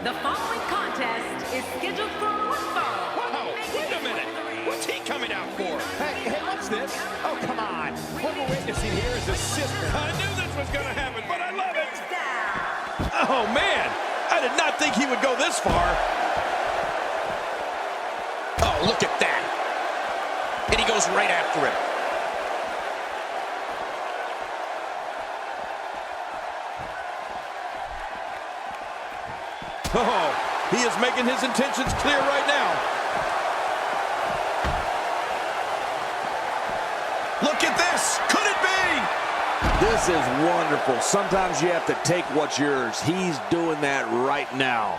The following contest is scheduled for one fall. Wow, wait a minute. What's he coming out for? Hey, what's this? Oh, come on. What we're witnessing here is a sister. I knew this was going to happen, but I love it. Oh, man. I did not think he would go this far. Oh, look at that. And he goes right after him. Oh, he is making his intentions clear right now. Look at this. Could it be? This is wonderful. Sometimes you have to take what's yours. He's doing that right now.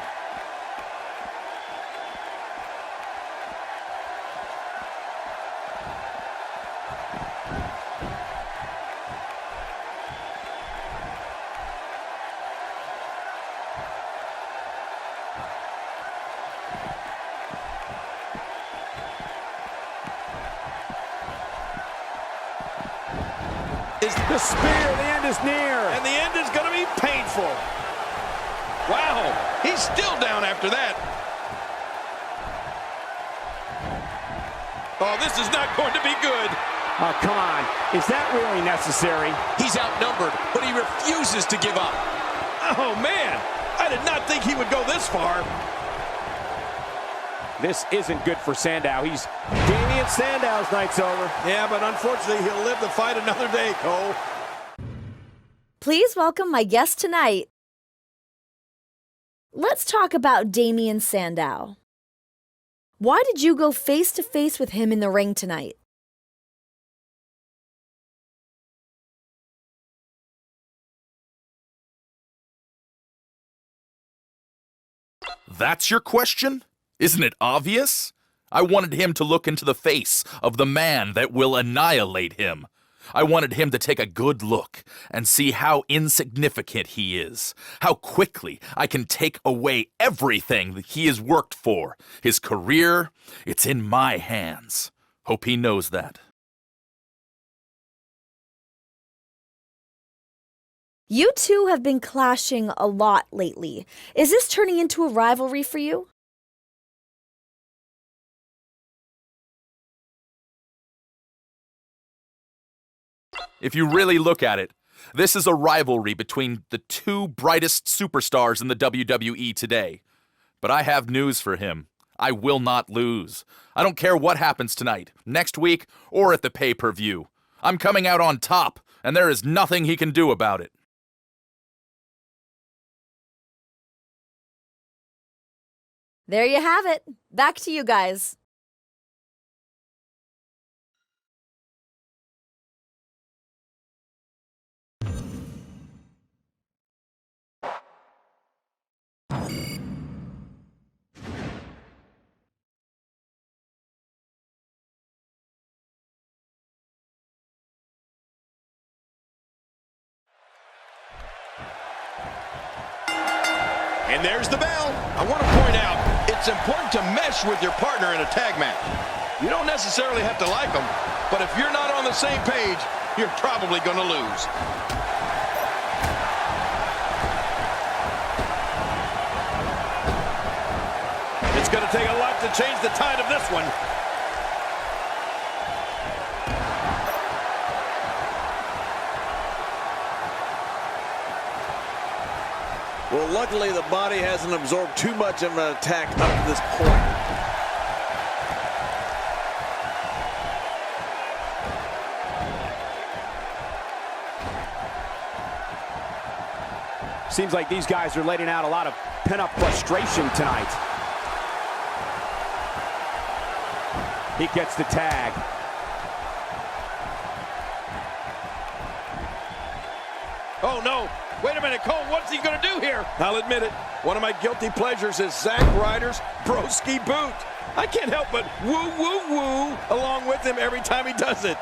The spear, the end is near. And the end is going to be painful. Wow, he's still down after that. Oh, this is not going to be good. Oh, come on. Is that really necessary? He's outnumbered, but he refuses to give up. Oh, man, I did not think he would go this far. This isn't good for Sandow. He's Damian Sandow's night's over. Yeah, but unfortunately, he'll live to fight another day, Cole. Please welcome my guest tonight. Let's talk about Damian Sandow. Why did you go face-to-face with him in the ring tonight? That's your question? Isn't it obvious? I wanted him to look into the face of the man that will annihilate him. I wanted him to take a good look and see how insignificant he is, how quickly I can take away everything that he has worked for. His career, it's in my hands. Hope he knows that. You two have been clashing a lot lately. Is this turning into a rivalry for you? If you really look at it, this is a rivalry between the two brightest superstars in the WWE today. But I have news for him. I will not lose. I don't care what happens tonight, next week, or at the pay-per-view. I'm coming out on top, and there is nothing he can do about it. There you have it. Back to you guys. And there's the bell. I want to point out, it's important to mesh with your partner in a tag match. You don't necessarily have to like them, but if you're not on the same page, you're probably going to lose. It's going to take a lot to change the tide of this one. Well, luckily the body hasn't absorbed too much of an attack up to this point. Seems like these guys are letting out a lot of pent-up frustration tonight. He gets the tag. Oh, no. Wait a minute, Cole, what's he going to do here? I'll admit it. One of my guilty pleasures is Zack Ryder's broski boot. I can't help but woo, woo, woo along with him every time he does it.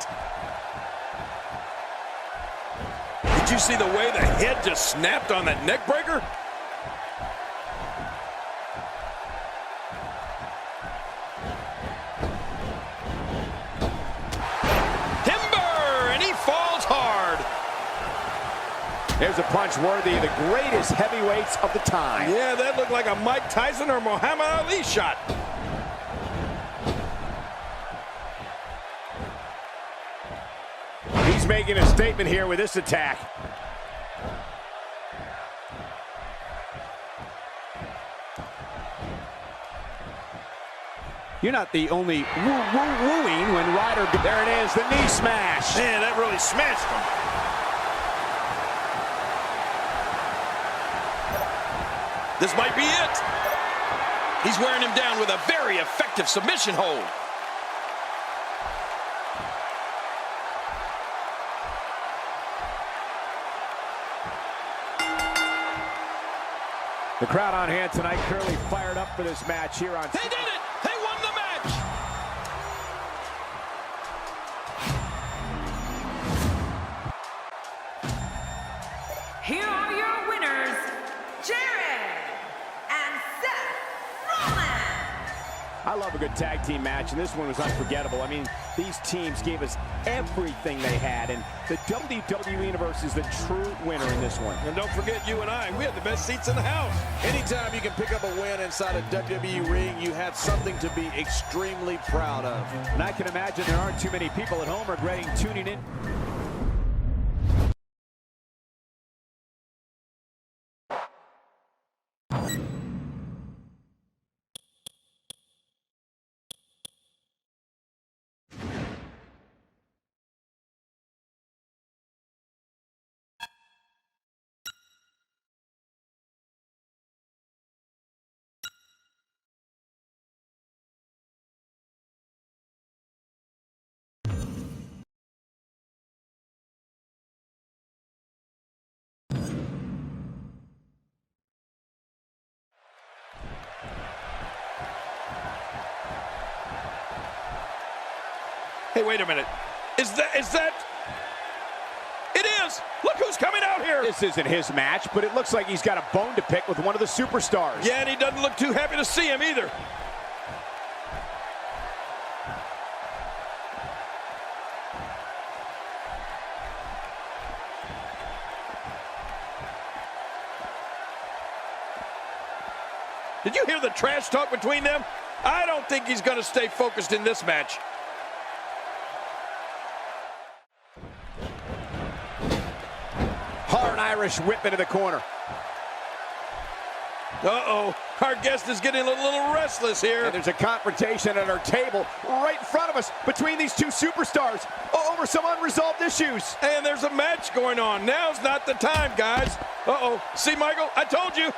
Did you see the way the head just snapped on that neck breaker? There's a punch worthy of the greatest heavyweights of the time. Yeah, that looked like a Mike Tyson or Muhammad Ali shot. He's making a statement here with this attack. You're not the only wooing when Ryder... There it is, the knee smash. Man, that really smashed him. This might be it. He's wearing him down with a very effective submission hold. The crowd on hand tonight clearly fired up for this match here on... They did it! They won the match! Here are your winners, Jarrid and Seth Rollins. I love a good tag team match, and this one was unforgettable. I mean, these teams gave us everything they had, and the WWE Universe is the true winner in this one. And don't forget, you and I, we had the best seats in the house. Anytime you can pick up a win inside a WWE ring, you have something to be extremely proud of. And I can imagine there aren't too many people at home regretting tuning in. Hey, wait a minute. Is that? It is! Look who's coming out here! This isn't his match, but it looks like he's got a bone to pick with one of the superstars. Yeah, and he doesn't look too happy to see him either. Did you hear the trash talk between them? I don't think he's going to stay focused in this match. Hard Irish whip into the corner. Uh-oh, our guest is getting a little restless here. And there's a confrontation at our table right in front of us between these two superstars over some unresolved issues. And there's a match going on. Now's not the time, guys. Uh-oh, see, Michael, I told you.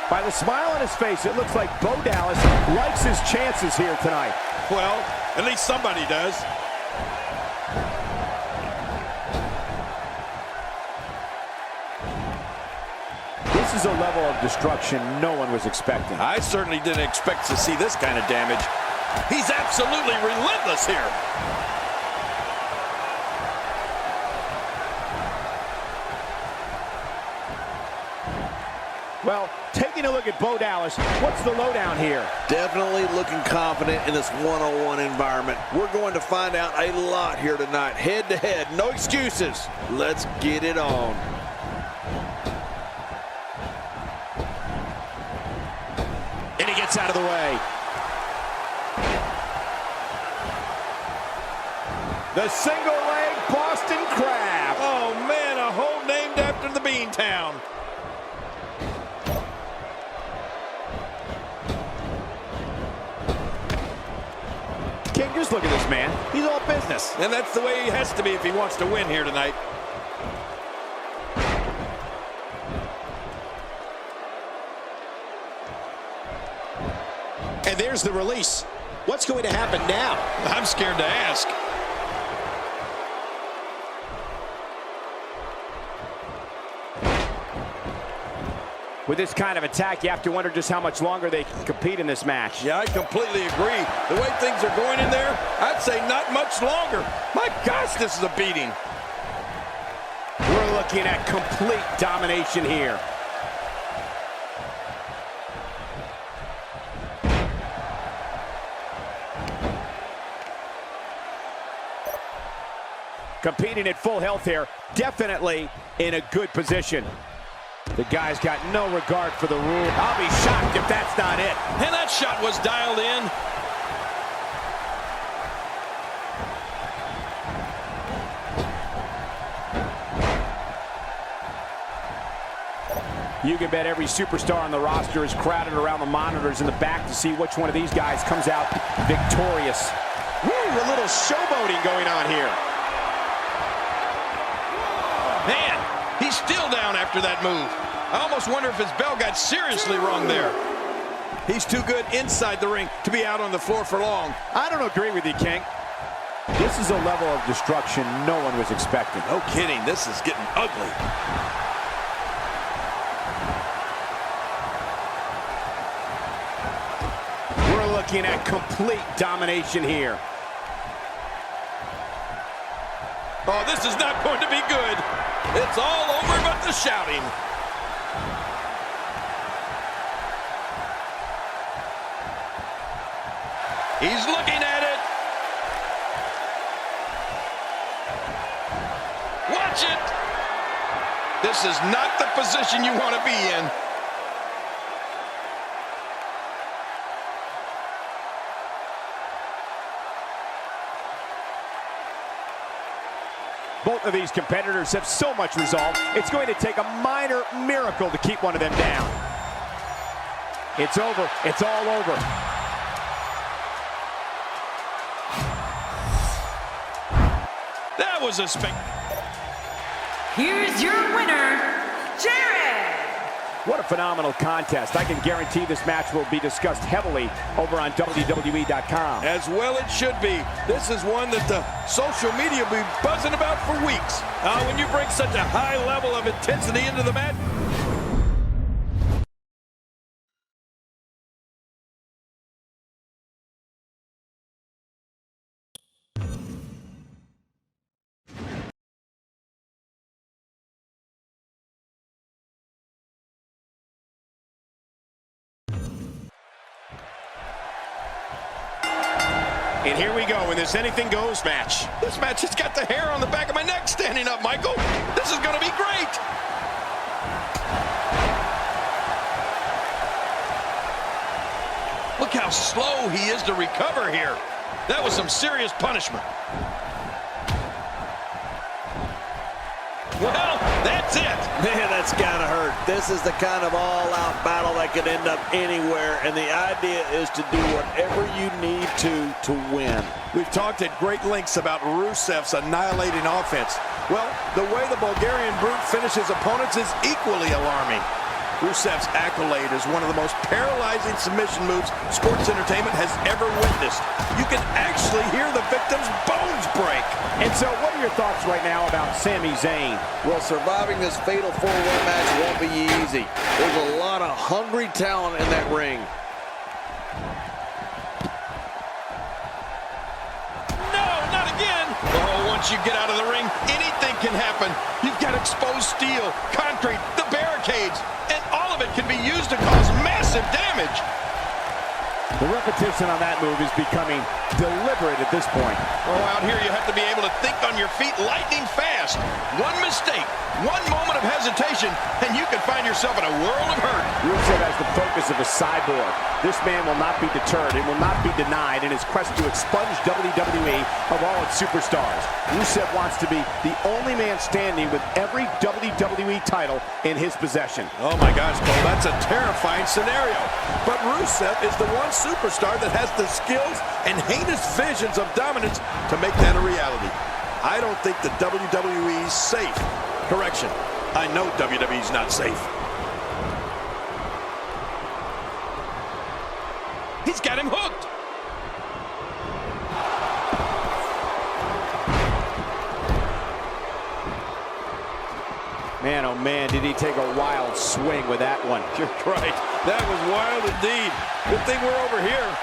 By the smile on his face, it looks like Bo Dallas likes his chances here tonight. Well, at least somebody does. This is a level of destruction no one was expecting. I certainly didn't expect to see this kind of damage. He's absolutely relentless here. Well, taking a look at Bo Dallas, what's the lowdown here? Definitely looking confident in this one-on-one environment. We're going to find out a lot here tonight. Head-to-head, no excuses. Let's get it on. And he gets out of the way. The single-leg Boston Crab. Oh, man, a hole named after the Beantown. King, just look at this man. He's all business. And that's the way he has to be if he wants to win here tonight. And there's the release. What's going to happen now? I'm scared to ask. With this kind of attack, you have to wonder just how much longer they can compete in this match. Yeah, I completely agree. The way things are going in there, I'd say not much longer. My gosh, this is a beating. We're looking at complete domination here. Competing at full health here, definitely in a good position. The guy's got no regard for the rule. I'll be shocked if that's not it. And that shot was dialed in. You can bet every superstar on the roster is crowded around the monitors in the back to see which one of these guys comes out victorious. Woo, a little showboating going on here. Man, he's still down after that move. I almost wonder if his bell got seriously wrong there. He's too good inside the ring to be out on the floor for long. I don't agree with you, King. This is a level of destruction no one was expecting. No kidding, this is getting ugly. We're looking at complete domination here. Oh, this is not going to be good. It's all over but the shouting. He's looking at it. Watch it. This is not the position you want to be in. Both of these competitors have so much resolve, it's going to take a minor miracle to keep one of them down. It's over. It's all over. That was a Here's your winner, Jarrid. What a phenomenal contest. I can guarantee this match will be discussed heavily over on WWE.com. As well it should be. This is one that the social media will be buzzing about for weeks. When you bring such a high level of intensity into the match. And here we go in this anything goes match. This match has got the hair on the back of my neck standing up, Michael. This is going to be great. Look how slow he is to recover here. That was some serious punishment. Well, that's it. Man, that's gotta hurt. This is the kind of all-out battle that could end up anywhere, and the idea is to do whatever you need to win. We've talked at great lengths about Rusev's annihilating offense. Well, the way the Bulgarian Brute finishes opponents is equally alarming. Rusev's accolade is one of the most paralyzing submission moves sports entertainment has ever witnessed. You can actually hear the victim's bones break. And so what are your thoughts right now about Sami Zayn? Well, surviving this fatal 4-1 match won't be easy. There's a lot of hungry talent in that ring. No, not again. Oh, once you get out of the ring, anything can happen. You've got exposed steel, concrete, the barricades, and all of it can be used to cause massive damage. The repetition on that move is becoming deliberate at this point. Oh, out here you have to be able to think on your feet lightning fast. One mistake, one moment of hesitation, and you can find yourself in a world of hurt. Rusev has the focus of a cyborg. This man will not be deterred and will not be denied in his quest to expunge WWE of all its superstars. Rusev wants to be the only man standing with every WWE title in his possession. Oh my gosh, Cole, that's a terrifying scenario. But Rusev is the one superstar that has the skills and heinous visions of dominance to make that a reality. I don't think the WWE is safe. Correction, I know WWE's not safe. He's got him hooked. Man, oh man, did he take a wild swing with that one. You're right. That was wild indeed. Good thing we're over here.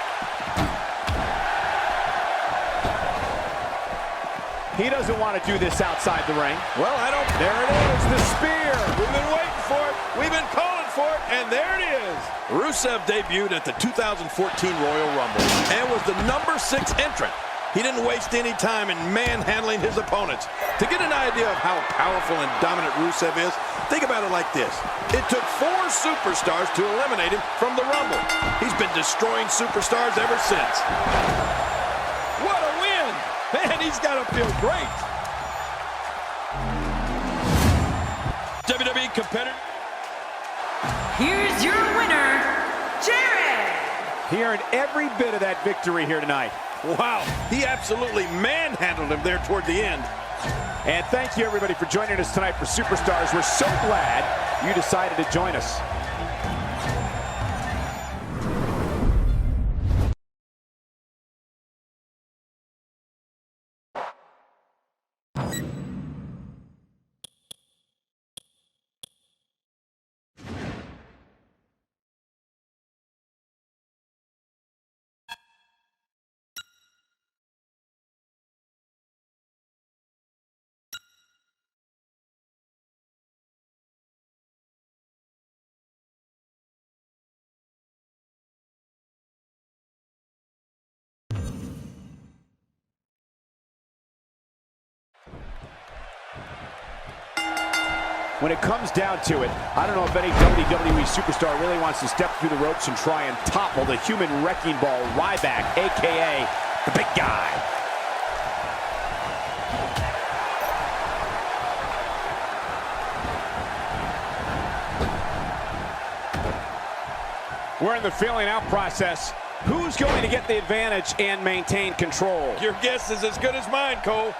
He doesn't want to do this outside the ring. Well, I don't... There it is, the spear. We've been waiting for it. We've been calling for it, and there it is. Rusev debuted at the 2014 Royal Rumble and was the #6 entrant. He didn't waste any time in manhandling his opponents. To get an idea of how powerful and dominant Rusev is, think about it like this. It took 4 superstars to eliminate him from the Rumble. He's been destroying superstars ever since. What a win! Man, he's got to feel great. WWE competitor. Here's your winner, Jarrid. Hearing every bit of that victory here tonight. Wow, he absolutely manhandled him there toward the end. And thank you, everybody, for joining us tonight for Superstars. We're so glad you decided to join us. When it comes down to it, I don't know if any WWE superstar really wants to step through the ropes and try and topple the human wrecking ball, Ryback, a.k.a. the big guy. We're in the feeling out process. Who's going to get the advantage and maintain control? Your guess is as good as mine, Cole.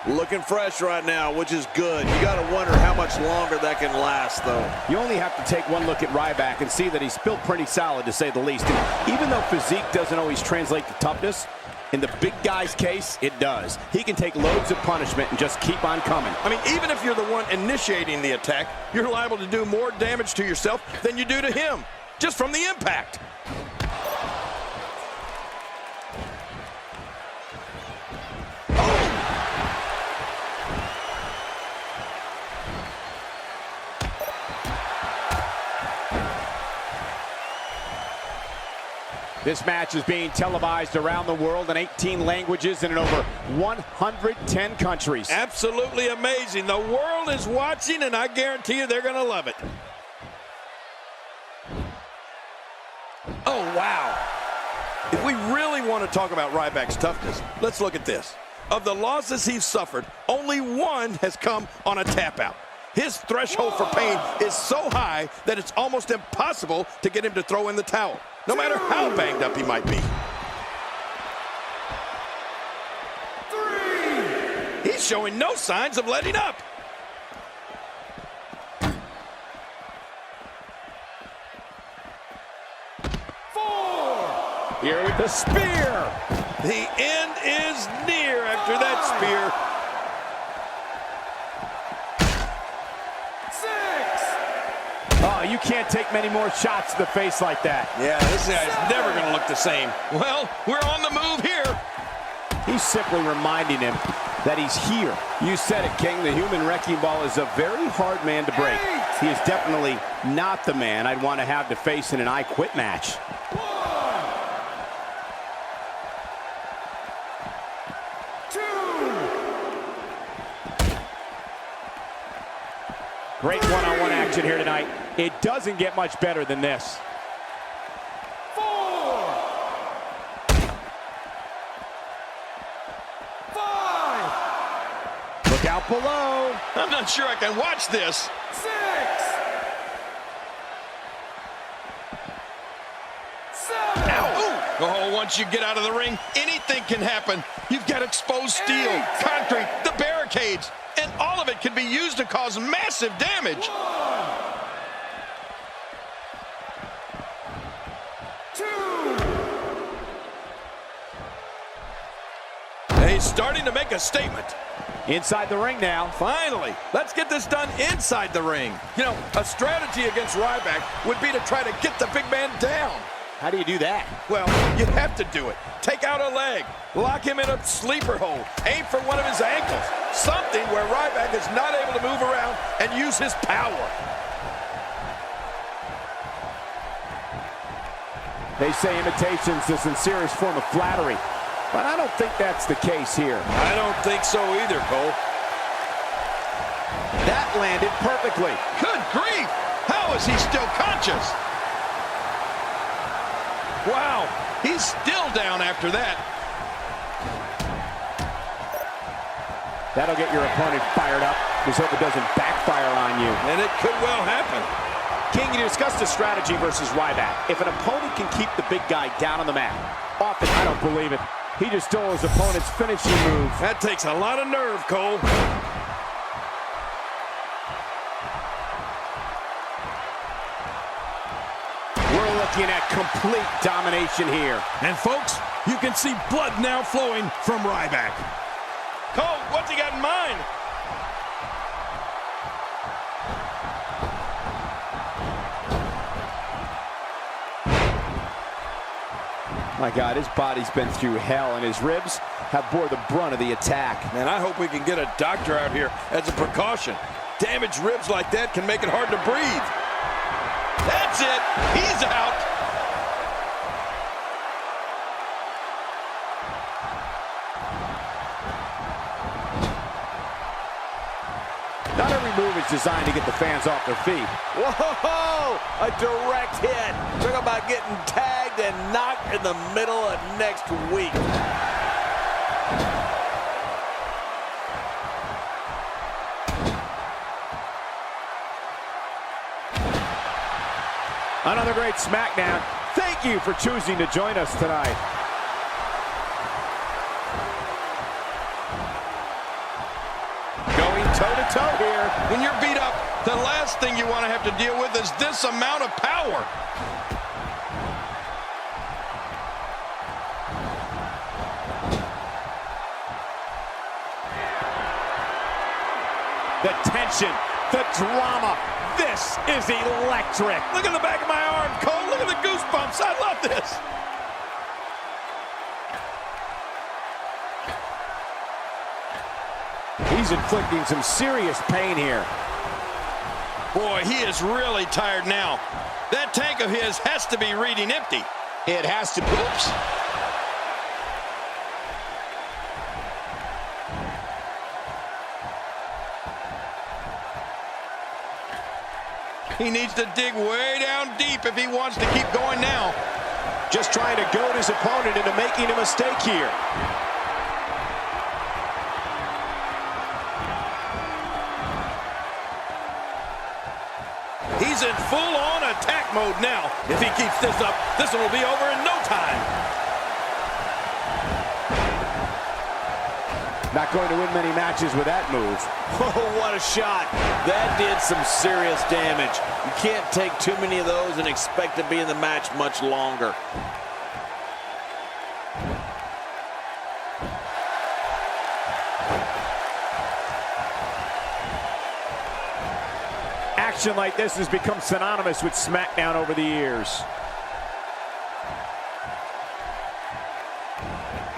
Looking fresh right now, which is good. You got to wonder how much longer that can last, though. You only have to take one look at Ryback and see that he's built pretty solid, to say the least. And even though physique doesn't always translate to toughness, in the big guy's case, it does. He can take loads of punishment and just keep on coming. I mean, even if you're the one initiating the attack, you're liable to do more damage to yourself than you do to him, just from the impact. This match is being televised around the world in 18 languages and in over 110 countries. Absolutely amazing. The world is watching, and I guarantee you they're going to love it. Oh, wow. If we really want to talk about Ryback's toughness, let's look at this. Of the losses he's suffered, only one has come on a tap out. His threshold for pain is so high that it's almost impossible to get him to throw in the towel, no matter how banged up he might be. 3. He's showing no signs of letting up. 4. Here with the spear. The end is near after that spear. 6. Oh, you can't take many more shots to the face like that. Yeah, this guy's never going to look the same. Well, we're on the move here. He's simply reminding him that he's here. You said it, King. The human wrecking ball is a very hard man to break. 8. He is definitely not the man I'd want to have to face in an I Quit match. 1. 2. Great one-on-one action here tonight. It doesn't get much better than this. 4. 5. Look out below. I'm not sure I can watch this. 6. 7. Ow. Oh, once you get out of the ring, anything can happen. You've got exposed steel, 8. Concrete, the barricades, and all of it can be used to cause massive damage. 1. 2. He's starting to make a statement. Inside the ring now. Finally, let's get this done inside the ring. You know, a strategy against Ryback would be to try to get the big man down. How do you do that? Well, you have to do it. Take out a leg. Lock him in a sleeper hold. Aim for one of his ankles. Something where Ryback is not able to move around and use his power. They say imitation's the sincerest form of flattery, but I don't think that's the case here. I don't think so either, Cole. That landed perfectly. Good grief! How is he still conscious? Wow, he's still down after that. That'll get your opponent fired up. Just hope it doesn't backfire on you. And it could well happen. King, you discussed the strategy versus Ryback. If an opponent can keep the big guy down on the mat, often I don't believe it. He just stole his opponent's finishing move. That takes a lot of nerve, Cole. We're looking at complete domination here. And folks, you can see blood now flowing from Ryback. Cole, what's he got in mind? My God, his body's been through hell, and his ribs have bore the brunt of the attack. Man, I hope we can get a doctor out here as a precaution. Damaged ribs like that can make it hard to breathe. That's it. He's out. Not every move is designed to get the fans off their feet. Whoa! A direct hit. Talk about getting tagged and knocked in the middle of next week. Another great SmackDown. Thank you for choosing to join us tonight. Going toe-to-toe here. When you're beat up, the last thing you want to have to deal with is this amount of power. The tension, the drama. This is electric. Look at the back of my arm, Cole. Look at the goosebumps. I love this. He's inflicting some serious pain here. Boy, he is really tired now. That tank of his has to be reading empty. It has to. Oops. He needs to dig way down deep if he wants to keep going now. Just trying to goad his opponent into making a mistake here. He's in full-on attack mode now. If he keeps this up, this one will be over in no time. Not going to win many matches with that move. Oh, what a shot. That did some serious damage. You can't take too many of those and expect to be in the match much longer. Action like this has become synonymous with SmackDown over the years.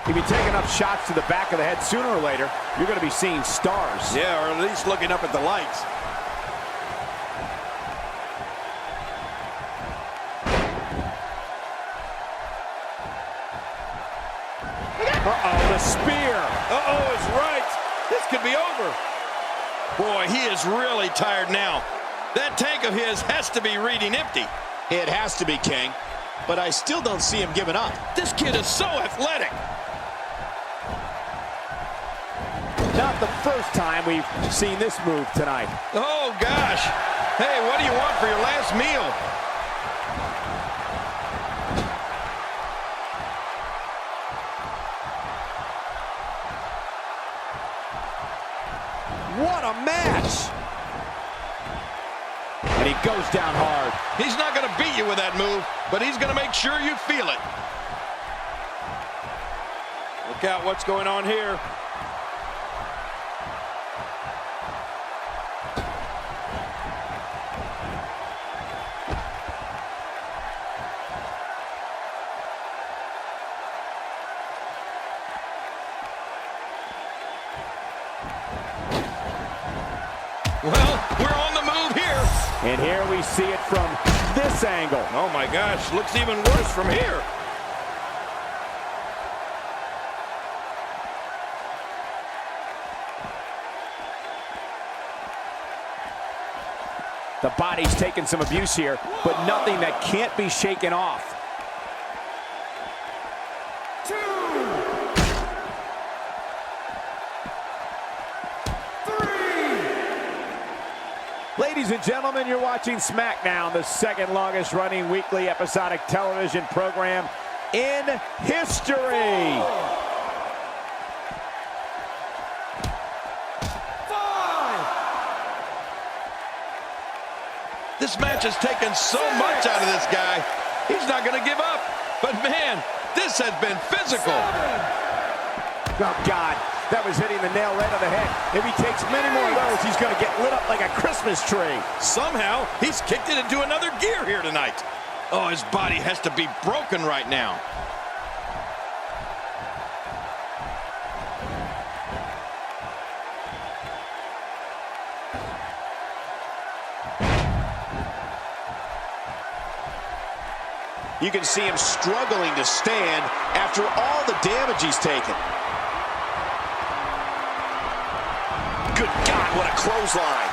If you take enough shots to the back of the head, sooner or later, you're going to be seeing stars. Yeah, or at least looking up at the lights. Uh-oh, the spear. Uh-oh, it's right. This could be over. Boy, he is really tired now. That tank of his has to be reading empty. It has to be, King. But I still don't see him giving up. This kid is so athletic. Not the first time we've seen this move tonight. Oh, gosh. Hey, what do you want for your last meal? What a match! And he goes down hard. He's not going to beat you with that move, but he's going to make sure you feel it. Look out what's going on here. Well, we're on the move here. And here we see it from this angle. Oh my gosh, looks even worse from here. The body's taking some abuse here, but nothing that can't be shaken off. Ladies and gentlemen, you're watching SmackDown, the second longest running weekly episodic television program in history. This match has taken so much out of this guy. He's not going to give up. But man, this has been physical. Oh God, that was hitting the nail right on the head. If he takes many more of those, he's going to get lit up like a Christmas tree. Somehow, he's kicked it into another gear here tonight. Oh, his body has to be broken right now. You can see him struggling to stand after all the damage he's taken. Good God, what a clothesline.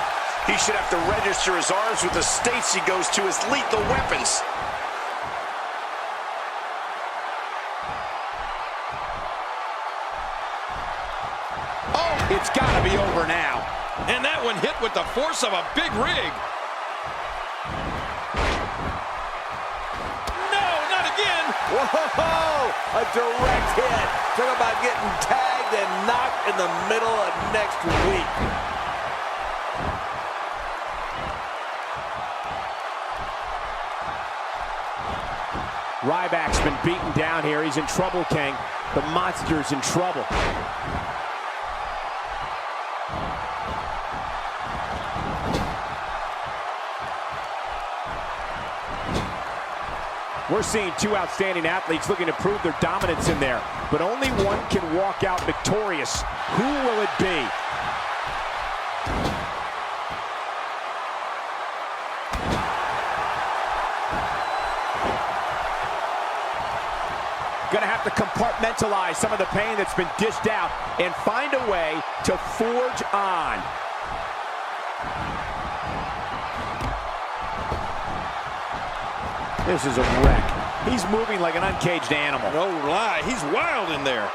He should have to register his arms with the states he goes to as lethal weapons. Oh, it's got to be over now. And that one hit with the force of a big rig. Whoa! A direct hit. Talk about getting tagged and knocked in the middle of next week. Ryback's been beaten down here. He's in trouble, King. The monster's in trouble. We're seeing two outstanding athletes looking to prove their dominance in there, but only one can walk out victorious. Who will it be? Gonna have to compartmentalize some of the pain that's been dished out and find a way to forge on. This is a wreck. He's moving like an uncaged animal. No lie, he's wild in there.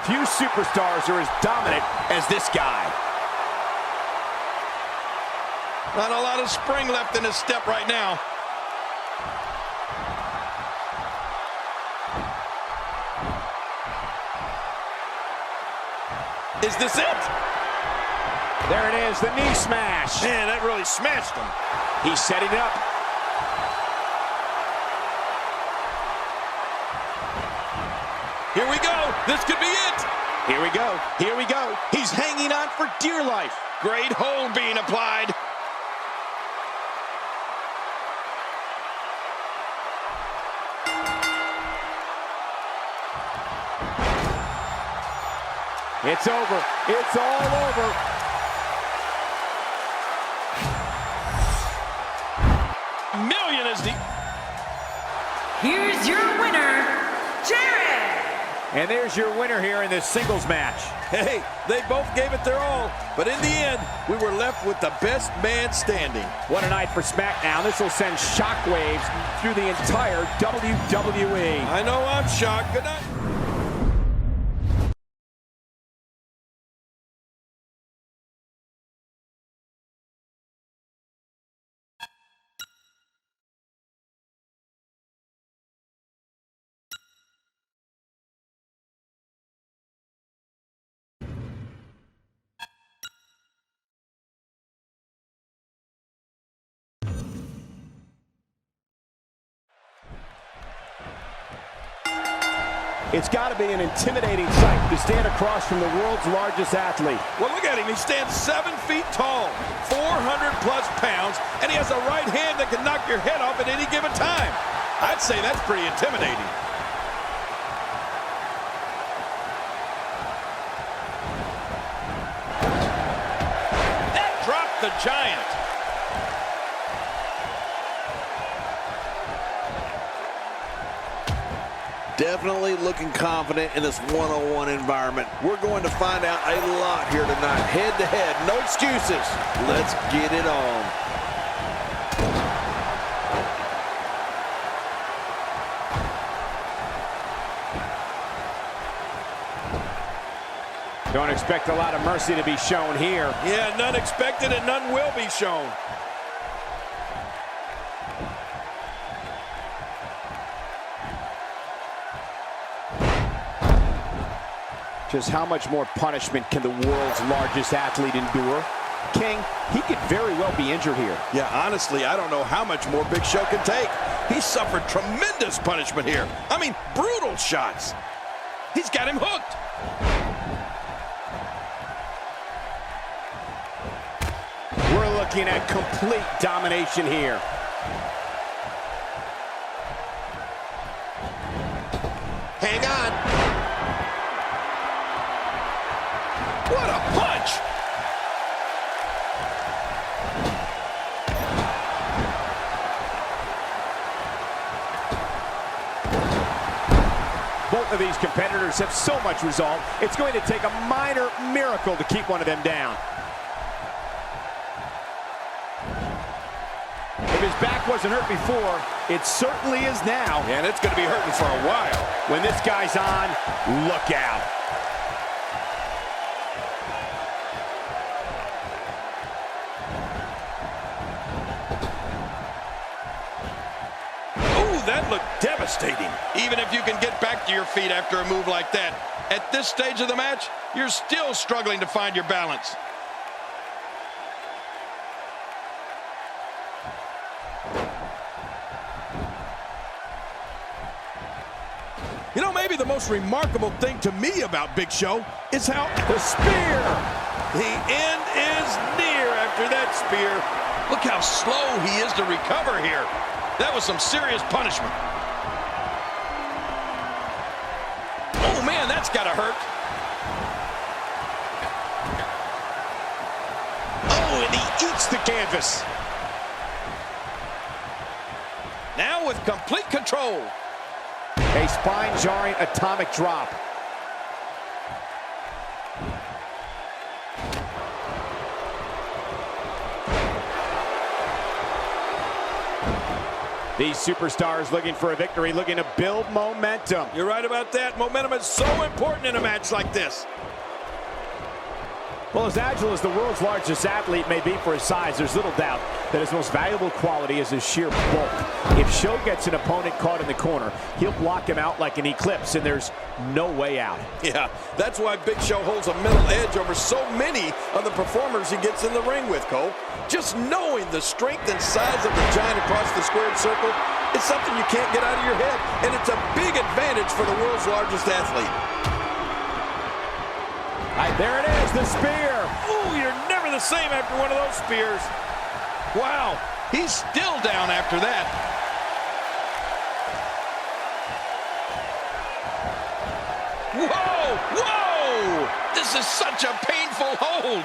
Few superstars are as dominant as this guy. Not a lot of spring left in his step right now. Is this it? There it is, the knee smash. Man, that really smashed him. He's setting it up. Here we go. This could be it. Here we go. Here we go. He's hanging on for dear life. Great hold being applied. It's over. It's all over. Million is the... Here's your winner, Jarrid. And there's your winner here in this singles match. Hey, they both gave it their all, but in the end, we were left with the best man standing. What a night for SmackDown. This will send shockwaves through the entire WWE. I know I'm shocked. Good night. It's got to be an intimidating sight to stand across from the world's largest athlete. Well, look at him. He stands 7 feet tall, 400 plus pounds, and he has a right hand that can knock your head off at any given time. I'd say that's pretty intimidating. Definitely looking confident in this one-on-one environment. We're going to find out a lot here tonight. Head-to-head, no excuses. Let's get it on. Don't expect a lot of mercy to be shown here. Yeah, none expected and none will be shown. Just how much more punishment can the world's largest athlete endure? King, he could very well be injured here. Yeah, honestly, I don't know how much more Big Show can take. He suffered tremendous punishment here. I mean, brutal shots. He's got him hooked. We're looking at complete domination here. Hang on. What a punch! Both of these competitors have so much resolve, it's going to take a minor miracle to keep one of them down. If his back wasn't hurt before, it certainly is now. And it's going to be hurting for a while. When this guy's on, look out. Ooh, that looked devastating. Even if you can get back to your feet after a move like that, at this stage of the match, you're still struggling to find your balance. You know, maybe the most remarkable thing to me about Big Show is how the spear. The end is near after that spear. Look how slow he is to recover here. That was some serious punishment. Oh, man, that's got to hurt. Oh, and he eats the canvas. Now with complete control. A spine-jarring atomic drop. These superstars looking for a victory, looking to build momentum. You're right about that. Momentum is so important in a match like this. Well, as agile as the world's largest athlete may be for his size, there's little doubt that his most valuable quality is his sheer bulk. If Show gets an opponent caught in the corner, he'll block him out like an eclipse, and there's no way out. Yeah, that's why Big Show holds a mental edge over so many of the performers he gets in the ring with, Cole. Just knowing the strength and size of the giant across the squared circle is something you can't get out of your head, and it's a big advantage for the world's largest athlete. There it is, the spear. Ooh, you're never the same after one of those spears. Wow, he's still down after that. Whoa, whoa! This is such a painful hold.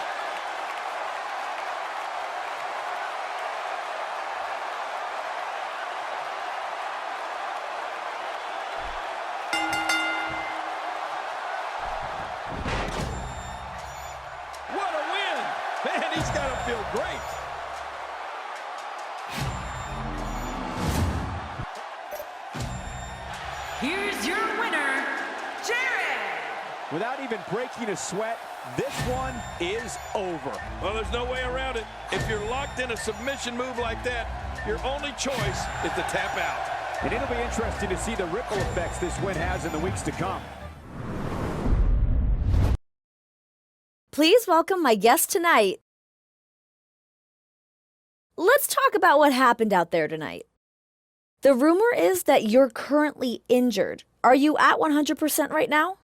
Man, he's got to feel great. Here's your winner, Jarrid. Without even breaking a sweat, this one is over. Well, there's no way around it. If you're locked in a submission move like that, your only choice is to tap out. And it'll be interesting to see the ripple effects this win has in the weeks to come. Please welcome my guest tonight. Let's talk about what happened out there tonight. The rumor is that you're currently injured. Are you at 100% right now?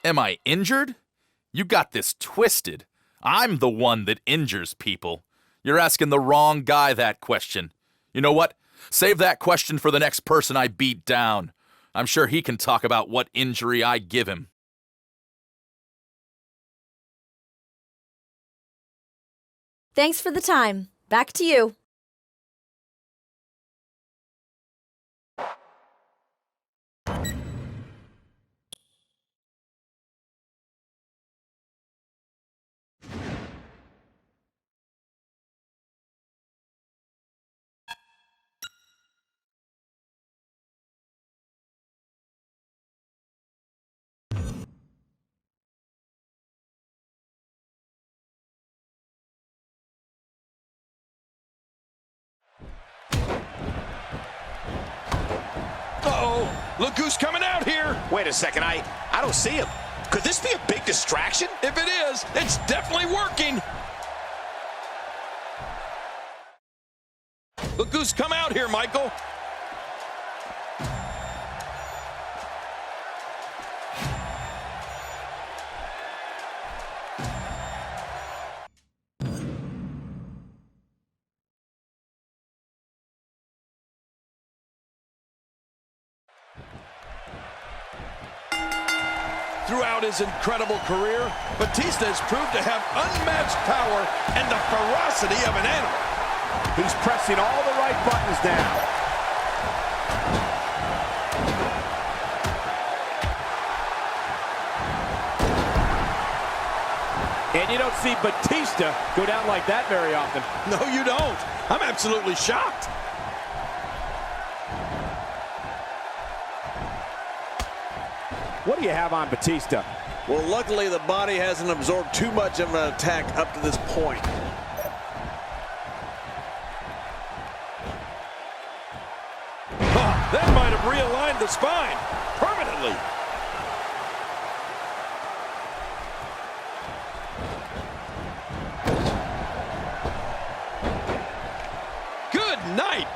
Am I injured? You got this twisted. I'm the one that injures people. You're asking the wrong guy that question. You know what? Save that question for the next person I beat down. I'm sure he can talk about what injury I give him. Thanks for the time. Back to you. Uh-oh, look who's coming out here. Wait a second, I don't see him. Could this be a big distraction? If it is, it's definitely working. Look who's come out here, Michael. Throughout his incredible career, Batista has proved to have unmatched power and the ferocity of an animal. He's pressing all the right buttons now. And you don't see Batista go down like that very often. No, you don't. I'm absolutely shocked. What do you have on Batista? Well, luckily the body hasn't absorbed too much of an attack up to this point. That might have realigned the spine permanently. Good night.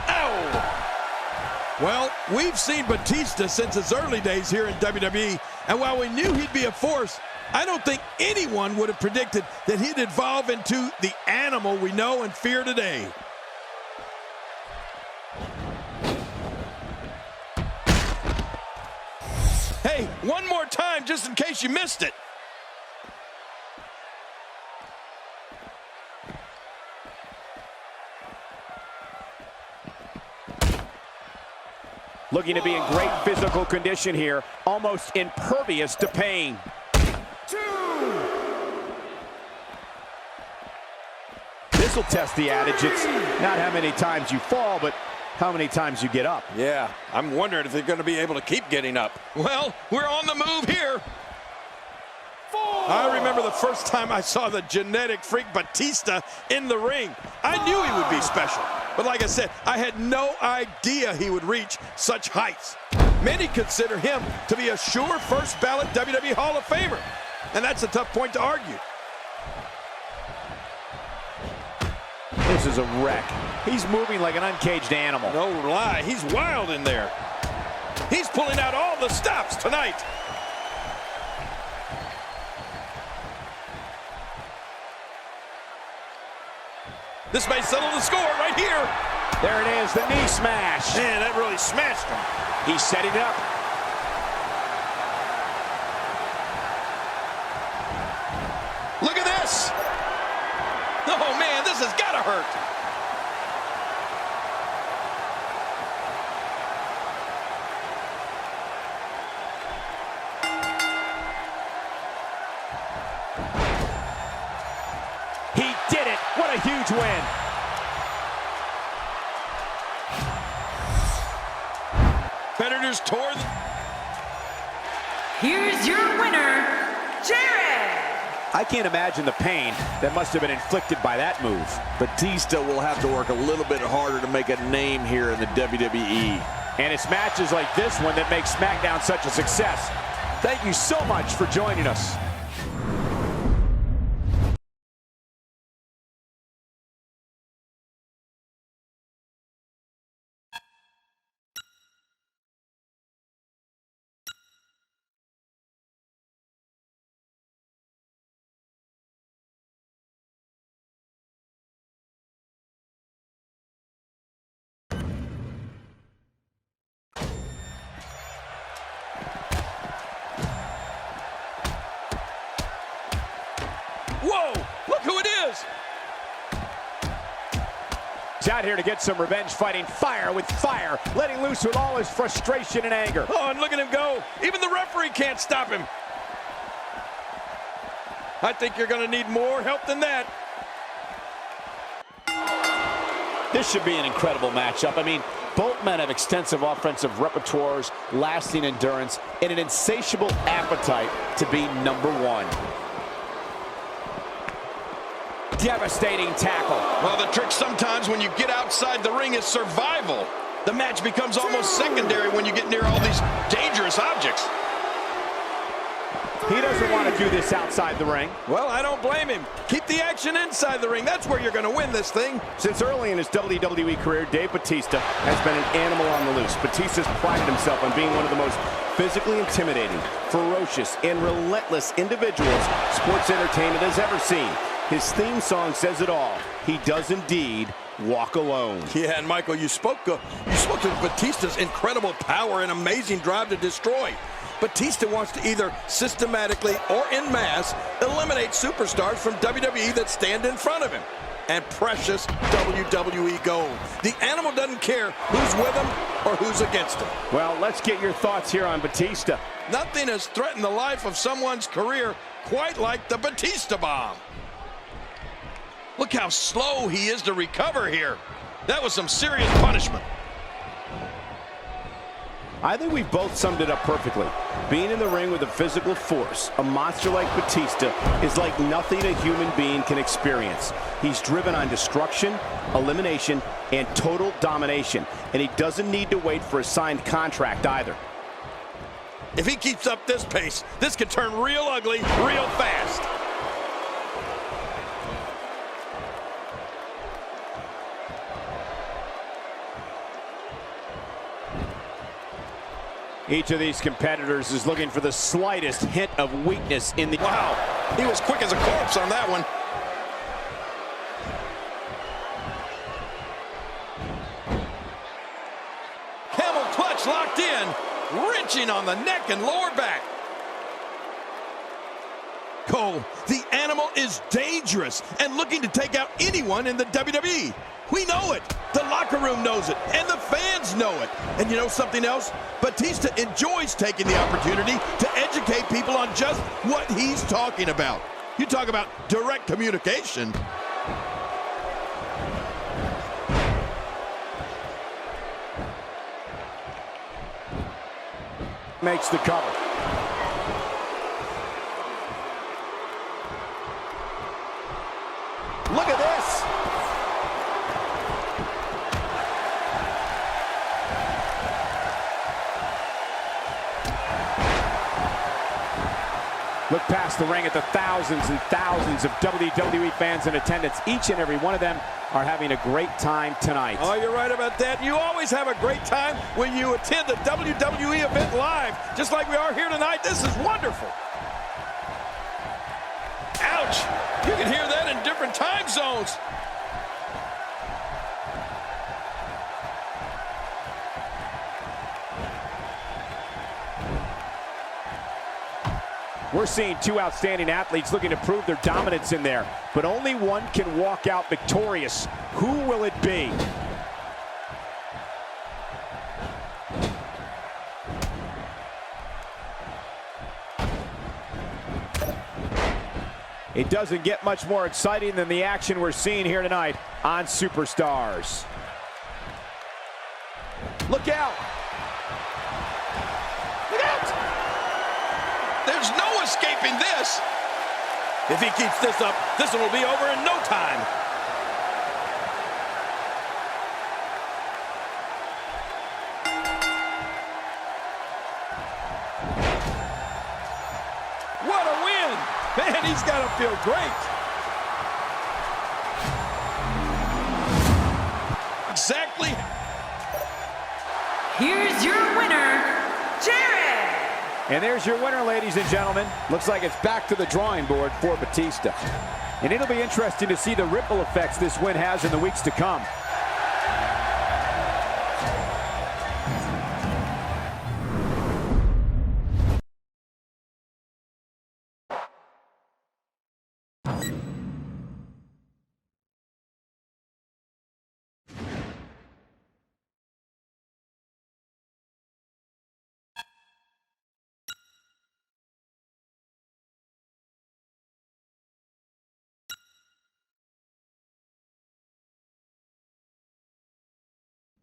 Ow. Well, we've seen Batista since his early days here in WWE, and while we knew he'd be a force, I don't think anyone would have predicted that he'd evolve into the animal we know and fear today. Hey, one more time just in case you missed it. Looking to be in great physical condition here, almost impervious to pain. This will test the adage. It's not how many times you fall, but how many times you get up. Yeah, I'm wondering if they're going to be able to keep getting up. Well, we're on the move here. I remember the first time I saw the genetic freak Batista in the ring. I knew he would be special. But like I said, I had no idea he would reach such heights. Many consider him to be a sure first ballot WWE Hall of Famer. And that's a tough point to argue. This is a wreck. He's moving like an uncaged animal. No lie, he's wild in there. He's pulling out all the stops tonight. This may settle the score right here. There it is, the knee smash. Man, that really smashed him. He's setting up. Look at this. Oh, man, this has got to hurt. He did it. What a huge win. Competitors tore. Here's your winner, Jarrid. I can't imagine the pain that must have been inflicted by that move. Batista will have to work a little bit harder to make a name here in the WWE. And it's matches like this one that make SmackDown such a success. Thank you so much for joining us. Whoa, look who it is. He's out here to get some revenge, fighting fire with fire, letting loose with all his frustration and anger. Oh, and look at him go. Even the referee can't stop him. I think you're going to need more help than that. This should be an incredible matchup. I mean, both men have extensive offensive repertoires, lasting endurance, and an insatiable appetite to be number one. Devastating tackle. Well, the trick sometimes when you get outside the ring is survival. The match becomes almost secondary when you get near all these dangerous objects. He doesn't want to do this outside the ring. Well, I don't blame him. Keep the action inside the ring. That's where you're going to win this thing. Since early in his WWE career, Dave Batista has been an animal on the loose. Batista's prided himself on being one of the most physically intimidating, ferocious, and relentless individuals sports entertainment has ever seen. His theme song says it all. He does indeed walk alone. Yeah, and Michael, you spoke to Batista's incredible power and amazing drive to destroy. Batista wants to either systematically or en masse eliminate superstars from WWE that stand in front of him. And precious WWE gold. The animal doesn't care who's with him or who's against him. Well, let's get your thoughts here on Batista. Nothing has threatened the life of someone's career quite like the Batista bomb. Look how slow he is to recover here. That was some serious punishment. I think we've both summed it up perfectly. Being in the ring with a physical force, a monster like Batista, is like nothing a human being can experience. He's driven on destruction, elimination, and total domination. And he doesn't need to wait for a signed contract either. If he keeps up this pace, this could turn real ugly real fast. Each of these competitors is looking for the slightest hint of weakness in the... Wow, he was quick as a corpse on that one. Camel clutch locked in, wrenching on the neck and lower back. Cole, the animal is dangerous and looking to take out anyone in the WWE. We know it. The locker room knows it, and the fans know it. And you know something else? Batista enjoys taking the opportunity to educate people on just what he's talking about. You talk about direct communication. Makes the cover. Look at this. Look past the ring at the thousands and thousands of WWE fans in attendance. Each and every one of them are having a great time tonight. Oh, you're right about that. You always have a great time when you attend a WWE event live, just like we are here tonight. This is wonderful. Ouch! You can hear that in different time zones. We're seeing two outstanding athletes looking to prove their dominance in there, but only one can walk out victorious. Who will it be? It doesn't get much more exciting than the action we're seeing here tonight on Superstars. Look out! Look out! There's no escaping this. If he keeps this up, this one will be over in no time. What a win! Man, he's got to feel great. Exactly. Here's your winner, Jarrid. And there's your winner, ladies and gentlemen. Looks like it's back to the drawing board for Batista. And it'll be interesting to see the ripple effects this win has in the weeks to come.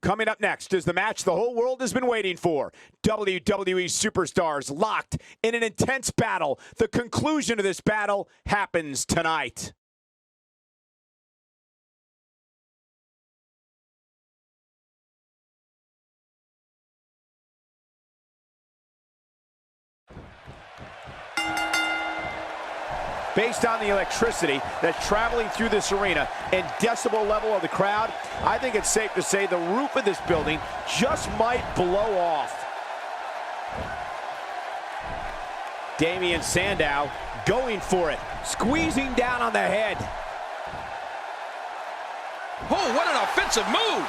Coming up next is the match the whole world has been waiting for. WWE superstars locked in an intense battle. The conclusion of this battle happens tonight. Based on the electricity that's traveling through this arena and decibel level of the crowd, I think it's safe to say the roof of this building just might blow off. Damien Sandow going for it, squeezing down on the head. Oh, what an offensive move!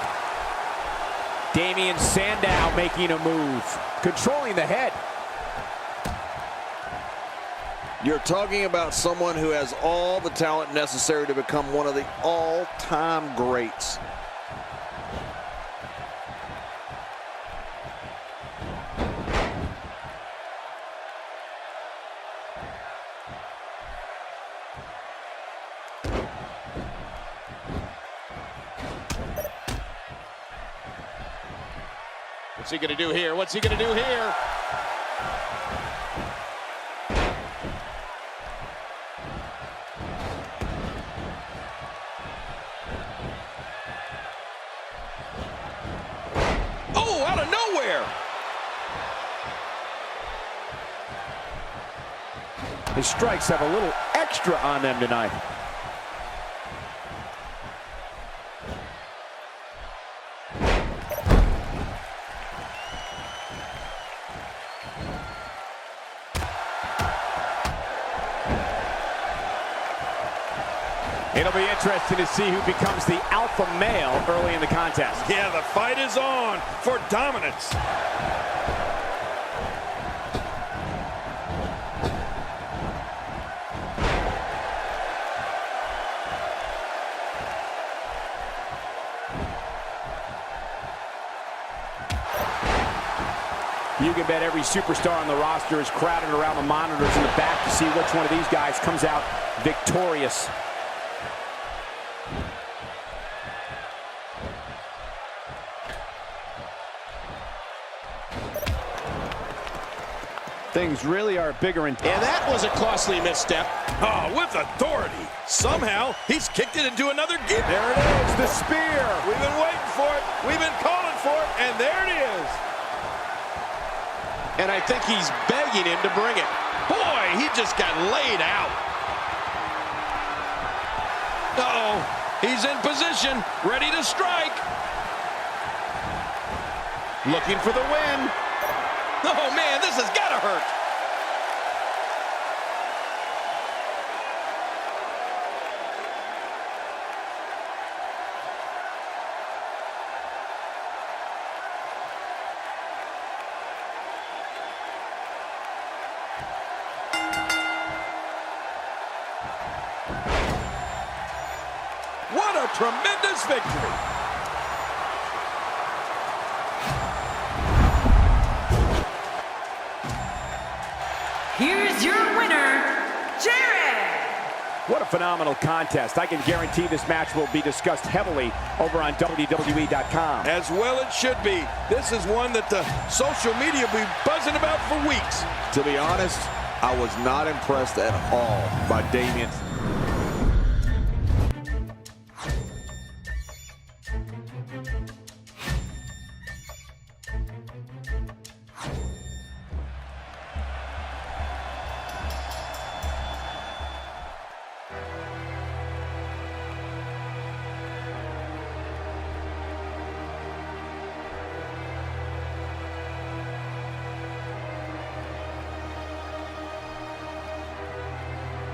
Damien Sandow making a move, controlling the head. You're talking about someone who has all the talent necessary to become one of the all-time greats. What's he gonna do here? What's he gonna do here? Oh, out of nowhere! His strikes have a little extra on them tonight. It'll be interesting to see who becomes the alpha male early in the contest. Yeah, the fight is on for dominance. You can bet every superstar on the roster is crowded around the monitors in the back to see which one of these guys comes out victorious. Things really are bigger and that was a costly misstep. Oh, with authority. Somehow, he's kicked it into another gear. there it is, the spear. We've been waiting for it. We've been calling for it, and there it is. And I think he's begging him to bring it. Boy, he just got laid out. Uh-oh, he's in position, ready to strike. Looking for the win. Oh, man, this has got to hurt. What a tremendous victory. Here's your winner, Jarrid. What a phenomenal contest. I can guarantee this match will be discussed heavily over on WWE.com. As well it should be. This is one that the social media will be buzzing about for weeks. To be honest, I was not impressed at all by Damien.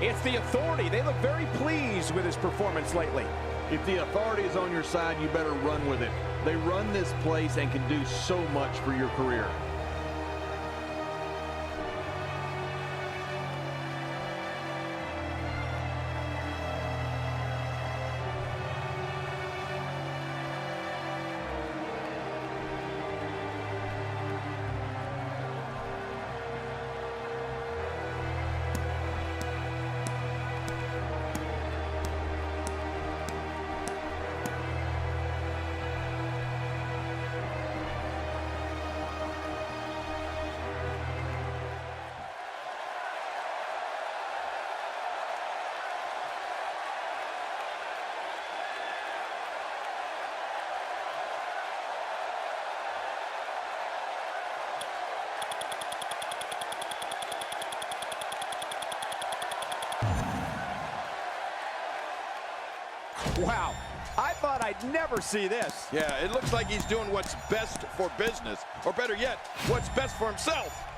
It's the Authority. They look very pleased with his performance lately. If the Authority is on your side, you better run with it. They run this place and can do so much for your career. Wow, I thought I'd never see this. Yeah, it looks like he's doing what's best for business, or better yet, what's best for himself.